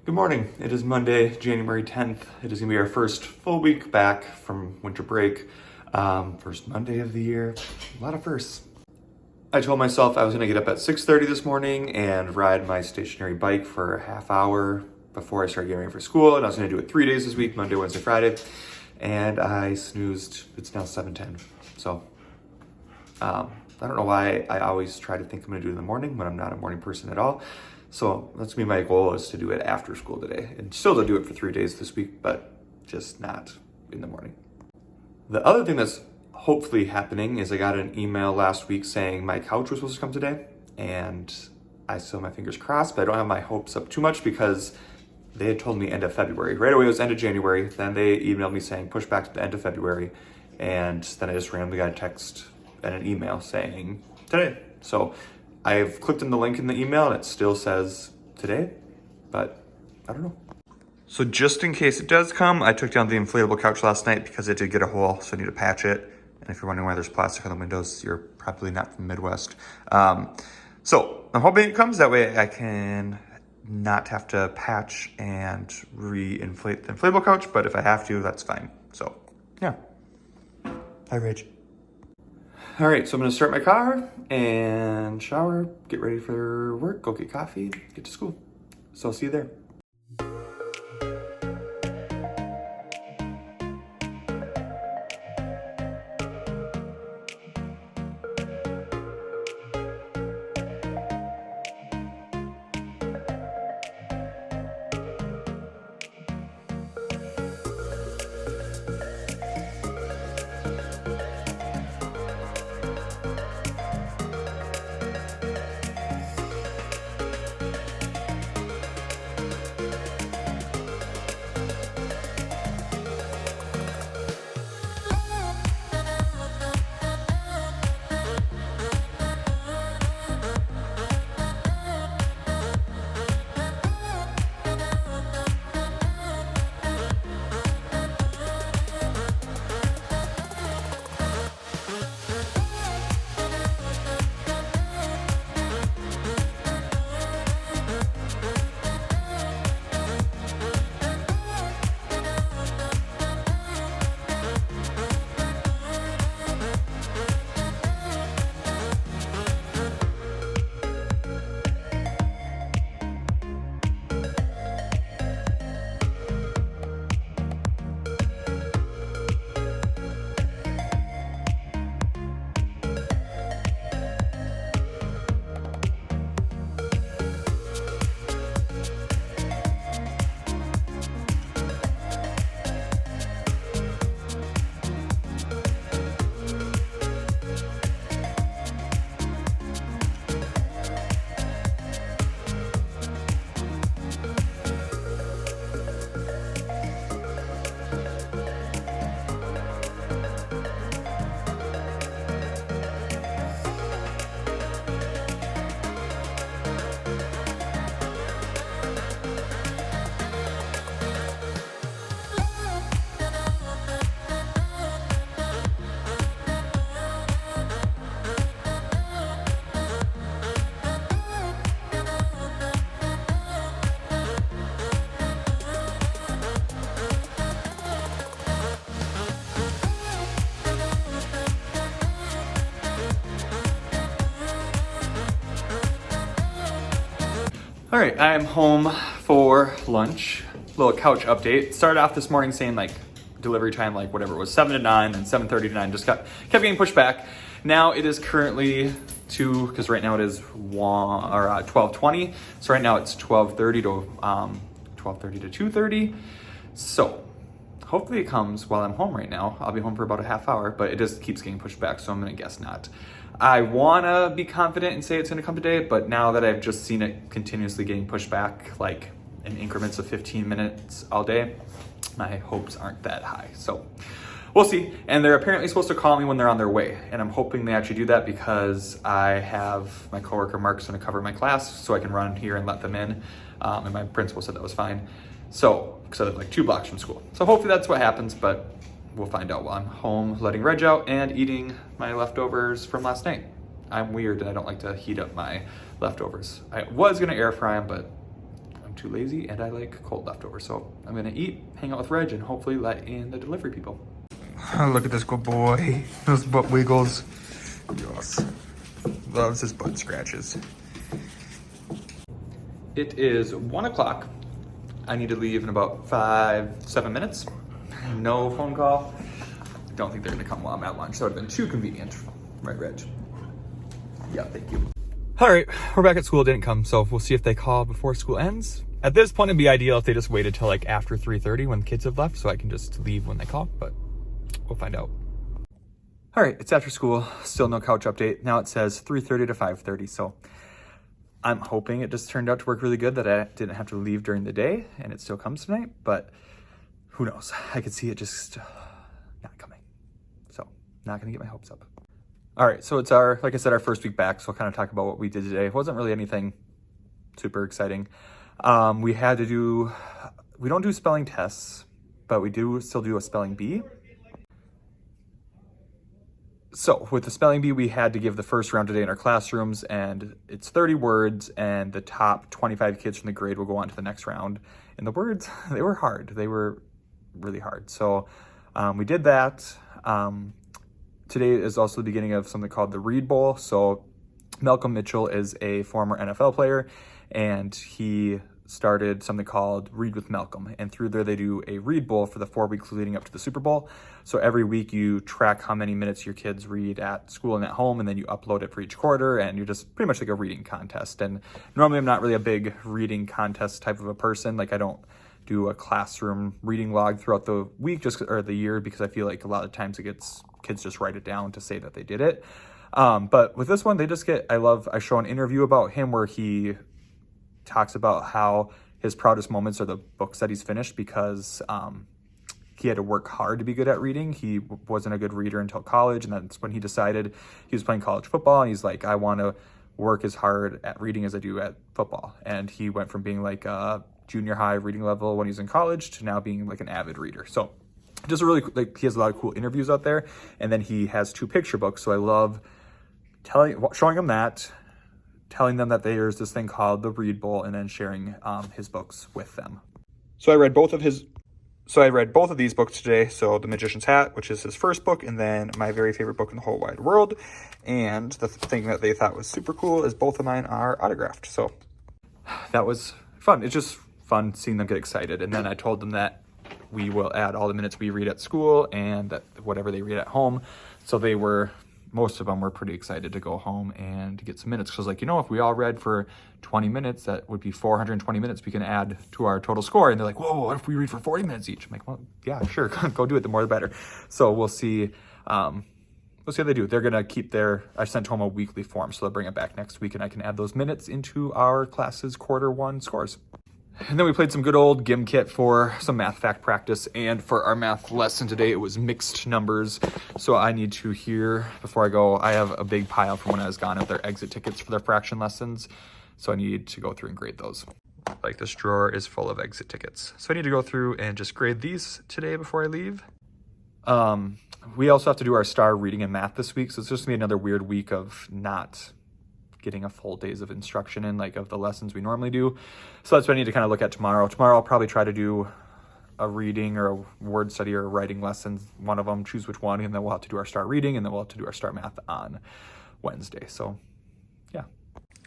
Good morning. It is Monday, January 10th. It is going to be our first full week back from winter break. First Monday of the year. A lot of firsts. I told myself I was going to get up at 6:30 this morning and ride my stationary bike for a half hour before I started getting ready for school. And I was going to do it 3 days this week, Monday, Wednesday, Friday. And I snoozed. It's now 7:10. So I don't know why I always try to think I'm going to do it in the morning when I'm not a morning person at all. So that's gonna be my goal, is to do it after school today, and still to do it for 3 days this week, but just not in the morning. The other thing that's hopefully happening is I got an email last week saying my couch was supposed to come today, and I still have my fingers crossed, but I don't have my hopes up too much because they had told me end of February. Right away it was end of January, then they emailed me saying push back to the end of February, and then I just randomly got a text and an email saying today. So I've clicked on the link in the email and it still says today, but I don't know. So just in case it does come, I took down the inflatable couch last night because it did get a hole, so I need to patch it. And if you're wondering why there's plastic on the windows, you're probably not from the Midwest. So I'm hoping it comes, that way I can not have to patch and re-inflate the inflatable couch, but if I have to, that's fine. So yeah. Hi, Rich. All right, so I'm gonna start my car and shower, get ready for work, go get coffee, get to school. So I'll see you there. All right, I'm home for lunch. Little couch update. Started off this morning saying like delivery time, like whatever it was, 7 to 9, then 7:30 to 9, just kept getting pushed back. Now it is currently because right now it is 12:20. So right now it's 12:30 to 2:30. So hopefully it comes while I'm home right now. I'll be home for about a half hour, but it just keeps getting pushed back, so I'm gonna guess not. I wanna be confident and say it's gonna come today, but now that I've just seen it continuously getting pushed back, like in increments of 15 minutes all day, my hopes aren't that high. So we'll see. And they're apparently supposed to call me when they're on their way. And I'm hoping they actually do that because I have my coworker Mark's gonna cover my class so I can run here and let them in. And my principal said that was fine. So, because I live like 2 blocks from school. So hopefully that's what happens, but we'll find out while I'm home letting Reg out and eating my leftovers from last night. I'm weird and I don't like to heat up my leftovers. I was gonna air fry them, but I'm too lazy and I like cold leftovers. So I'm gonna eat, hang out with Reg, and hopefully let in the delivery people. Oh, look at this good boy. Those butt wiggles. Yes. Loves his butt scratches. It is 1 o'clock. I need to leave in about 7 minutes. No phone call. Don't think they're gonna come while I'm at lunch. That would have been too convenient. Right, Reg? Yeah, thank you. All right, we're back at school. Didn't come, so we'll see if they call before school ends. At this point, it'd be ideal if they just waited till like after 3:30 when the kids have left, so I can just leave when they call, but we'll find out. All right, it's after school. Still no couch update. Now it says 3:30 to 5:30, so I'm hoping it just turned out to work really good, that I didn't have to leave during the day and it still comes tonight, but who knows? I could see it just not coming. So not gonna get my hopes up. All right, so it's like I said, our first week back. So I'll kind of talk about what we did today. It wasn't really anything super exciting. We don't do spelling tests, but we do still do a spelling bee. So with the spelling bee, we had to give the first round today in our classrooms, and it's 30 words, and the top 25 kids from the grade will go on to the next round. And the words, they were hard. They were really hard. So we did that. Today is also the beginning of something called the Read Bowl. So Malcolm Mitchell is a former NFL player, and he started something called Read with Malcolm. And through there, they do a Read Bowl for the 4 weeks leading up to the Super Bowl. So every week you track how many minutes your kids read at school and at home, and then you upload it for each quarter, and you're just pretty much like a reading contest. And normally I'm not really a big reading contest type of a person. Like I don't do a classroom reading log throughout the week or the year, because I feel like a lot of times kids just write it down to say that they did it. But with this one, they just I show an interview about him where he talks about how his proudest moments are the books that he's finished, because he had to work hard to be good at reading. He wasn't a good reader until college, and that's when he decided he was playing college football, and he's like, I want to work as hard at reading as I do at football. And he went from being like a junior high reading level when he was in college to now being like an avid reader. So just really, like, he has a lot of cool interviews out there. And then he has 2 picture books. So I love showing them that, telling them that there's this thing called the Read Bowl, and then sharing his books with them. So I read both of these books today. So The Magician's Hat, which is his first book, and then my very favorite book in the whole wide world. And the thing that they thought was super cool is both of mine are autographed. So that was fun. It's just fun seeing them get excited. And then I told them that we will add all the minutes we read at school and that whatever they read at home. So most of them were pretty excited to go home and get some minutes. Because if we all read for 20 minutes, that would be 420 minutes we can add to our total score. And they're like, whoa, what if we read for 40 minutes each? I'm like, well, yeah, sure, go do it. The more the better. So we'll see. We'll see how they do. They're going to keep I sent home a weekly form, so they'll bring it back next week, and I can add those minutes into our class's Q1 scores. And then we played some good old Gimkit for some math fact practice, and for our math lesson today, it was mixed numbers. So I need to before I go, I have a big pile from when I was gone of their exit tickets for their fraction lessons. So I need to go through and grade those. Like, this drawer is full of exit tickets. So I need to go through and just grade these today before I leave. We also have to do our star reading and math this week. So it's just gonna be another weird week of not getting a full days of instruction in, like, of the lessons we normally do. So that's what I need to kind of look at tomorrow. Tomorrow I'll probably try to do a reading or a word study or a writing lesson, one of them, choose which one, and then we'll have to do our star reading, and then we'll have to do our star math on Wednesday. So yeah.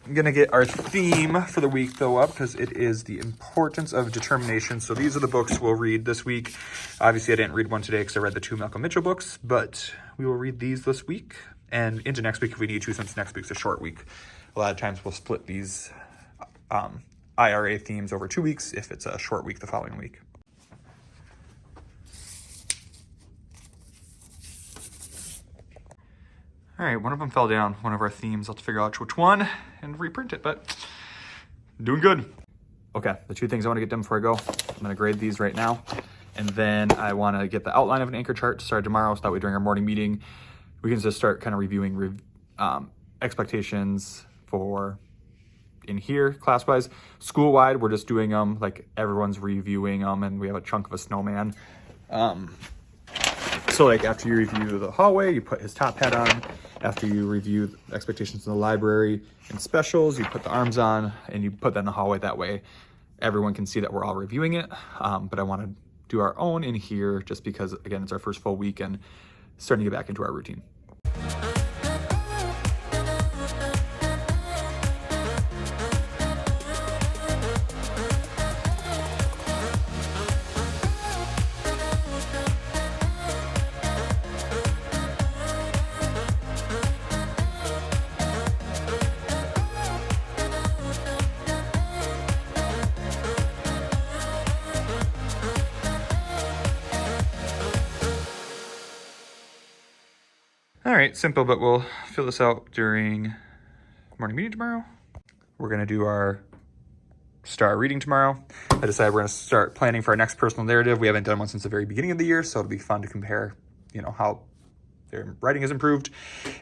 I'm gonna get our theme for the week though up, because it is the importance of determination. So these are the books we'll read this week. Obviously I didn't read one today because I read the 2 Malcolm Mitchell books, but we will read these this week and into next week if we need to, since next week's a short week. A lot of times we'll split these IRA themes over 2 weeks if it's a short week the following week. All right, one of them fell down, one of our themes. I'll have to figure out which one and reprint it, but doing good. Okay, the 2 things I want to get done before I go. I'm going to grade these right now. And then I want to get the outline of an anchor chart to start tomorrow, so that way during our morning meeting, we can just start kind of reviewing expectations for in here class-wise. School-wide, we're just doing them, like everyone's reviewing them, and we have a chunk of a snowman. So like after you review the hallway, you put his top hat on. After you review expectations in the library and specials, you put the arms on and you put that in the hallway. That way everyone can see that we're all reviewing it. But I want to do our own in here just because, again, it's our first full week and starting to get back into our routine. All right, simple, but we'll fill this out during morning meeting tomorrow. We're gonna do our star reading tomorrow. I decided we're gonna start planning for our next personal narrative. We haven't done one since the very beginning of the year, so it'll be fun to compare, how their writing has improved.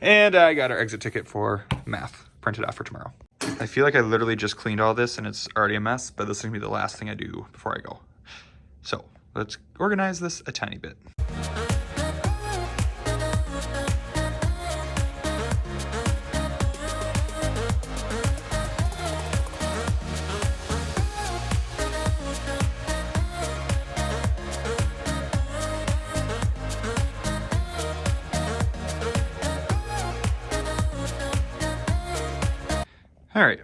And I got our exit ticket for math printed out for tomorrow. I feel like I literally just cleaned all this and it's already a mess, but this is gonna be the last thing I do before I go. So let's organize this a tiny bit. All right,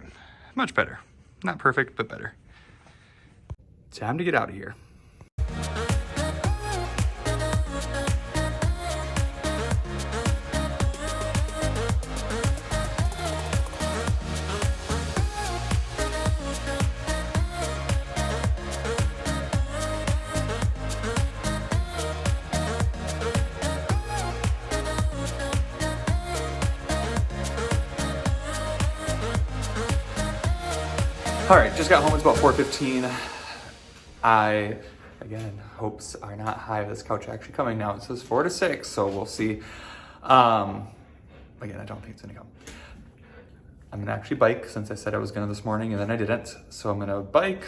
much better. Not perfect, but better. Time to get out of here. All right, just got home. It's about 4:15. Again, hopes are not high. This couch actually coming now. It says 4 to 6, so we'll see. Again, I don't think it's gonna come. I'm gonna actually bike since I said I was gonna this morning and then I didn't. So I'm gonna bike,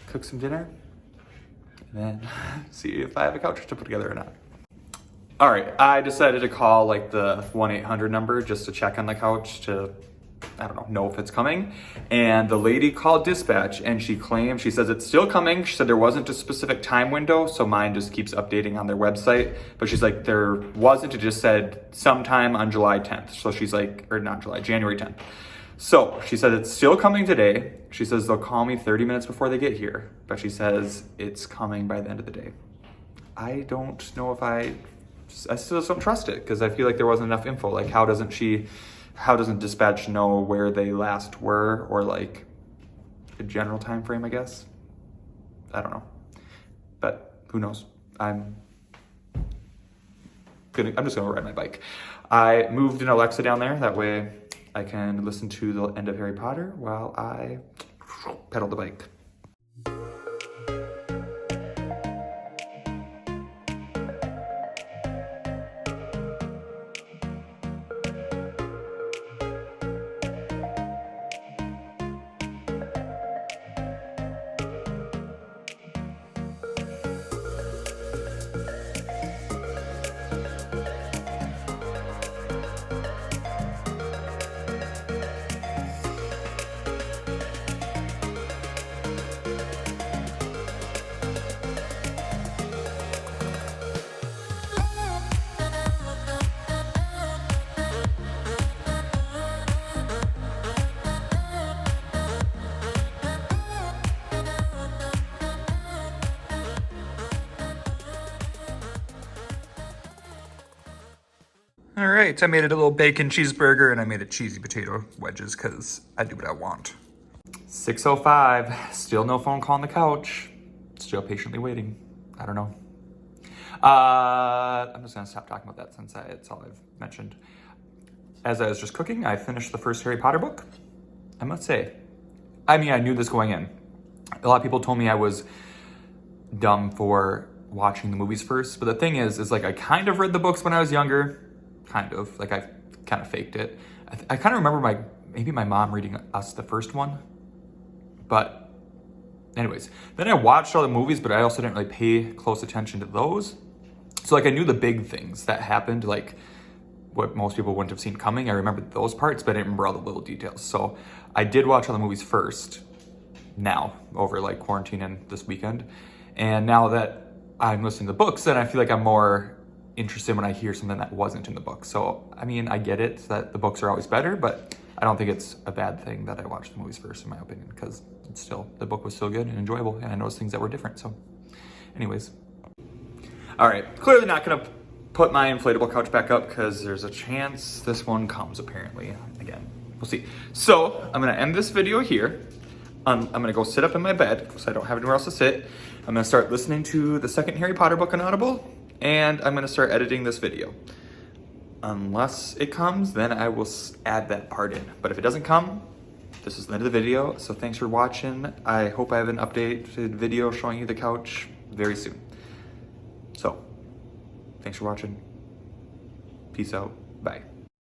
cook some dinner, and then see if I have a couch to put together or not. All right, I decided to call like the 1-800 number just to check on the couch to, I don't know if it's coming. And the lady called dispatch and she says it's still coming. She said there wasn't a specific time window, so mine just keeps updating on their website. But she's like, there wasn't, it just said sometime on July 10th. So she's like, or not July, January 10th. So she said it's still coming today. She says they'll call me 30 minutes before they get here. But she says it's coming by the end of the day. I don't know if I still don't trust it because I feel like there wasn't enough info. Like how doesn't dispatch know where they last were or like a general time frame, I guess? I don't know, but who knows? I'm just gonna ride my bike. I moved an Alexa down there. That way I can listen to the end of Harry Potter while I pedal the bike. All right, I made it a little bacon cheeseburger and I made it cheesy potato wedges because I do what I want. 6:05, still no phone call on the couch. Still patiently waiting. I don't know. I'm just gonna stop talking about that since it's all I've mentioned. As I was just cooking, I finished the first Harry Potter book. I must say, I knew this going in. A lot of people told me I was dumb for watching the movies first, but the thing is like I kind of read the books when I was younger. Kind of, like I kind of faked it. I kind of remember maybe my mom reading us the first one. But anyways, then I watched all the movies, but I also didn't really pay close attention to those. So like I knew the big things that happened, like what most people wouldn't have seen coming. I remembered those parts, but I didn't remember all the little details. So I did watch all the movies first, now over like quarantine and this weekend. And now that I'm listening to books, then I feel like I'm more interested when I hear something that wasn't in the book. So, I mean, I get it that the books are always better, but I don't think it's a bad thing that I watched the movies first, in my opinion, because it's still, the book was still good and enjoyable, and I noticed things that were different. So anyways, all right, clearly not gonna put my inflatable couch back up because there's a chance this one comes apparently again. We'll see. So I'm gonna end this video here. I'm gonna go sit up in my bed because I don't have anywhere else to sit. I'm gonna start listening to the second Harry Potter book on Audible, and I'm gonna start editing this video. Unless it comes, then I will add that part in. But if it doesn't come, this is the end of the video. So thanks for watching. I hope I have an updated video showing you the couch very soon. So, thanks for watching. Peace out. Bye.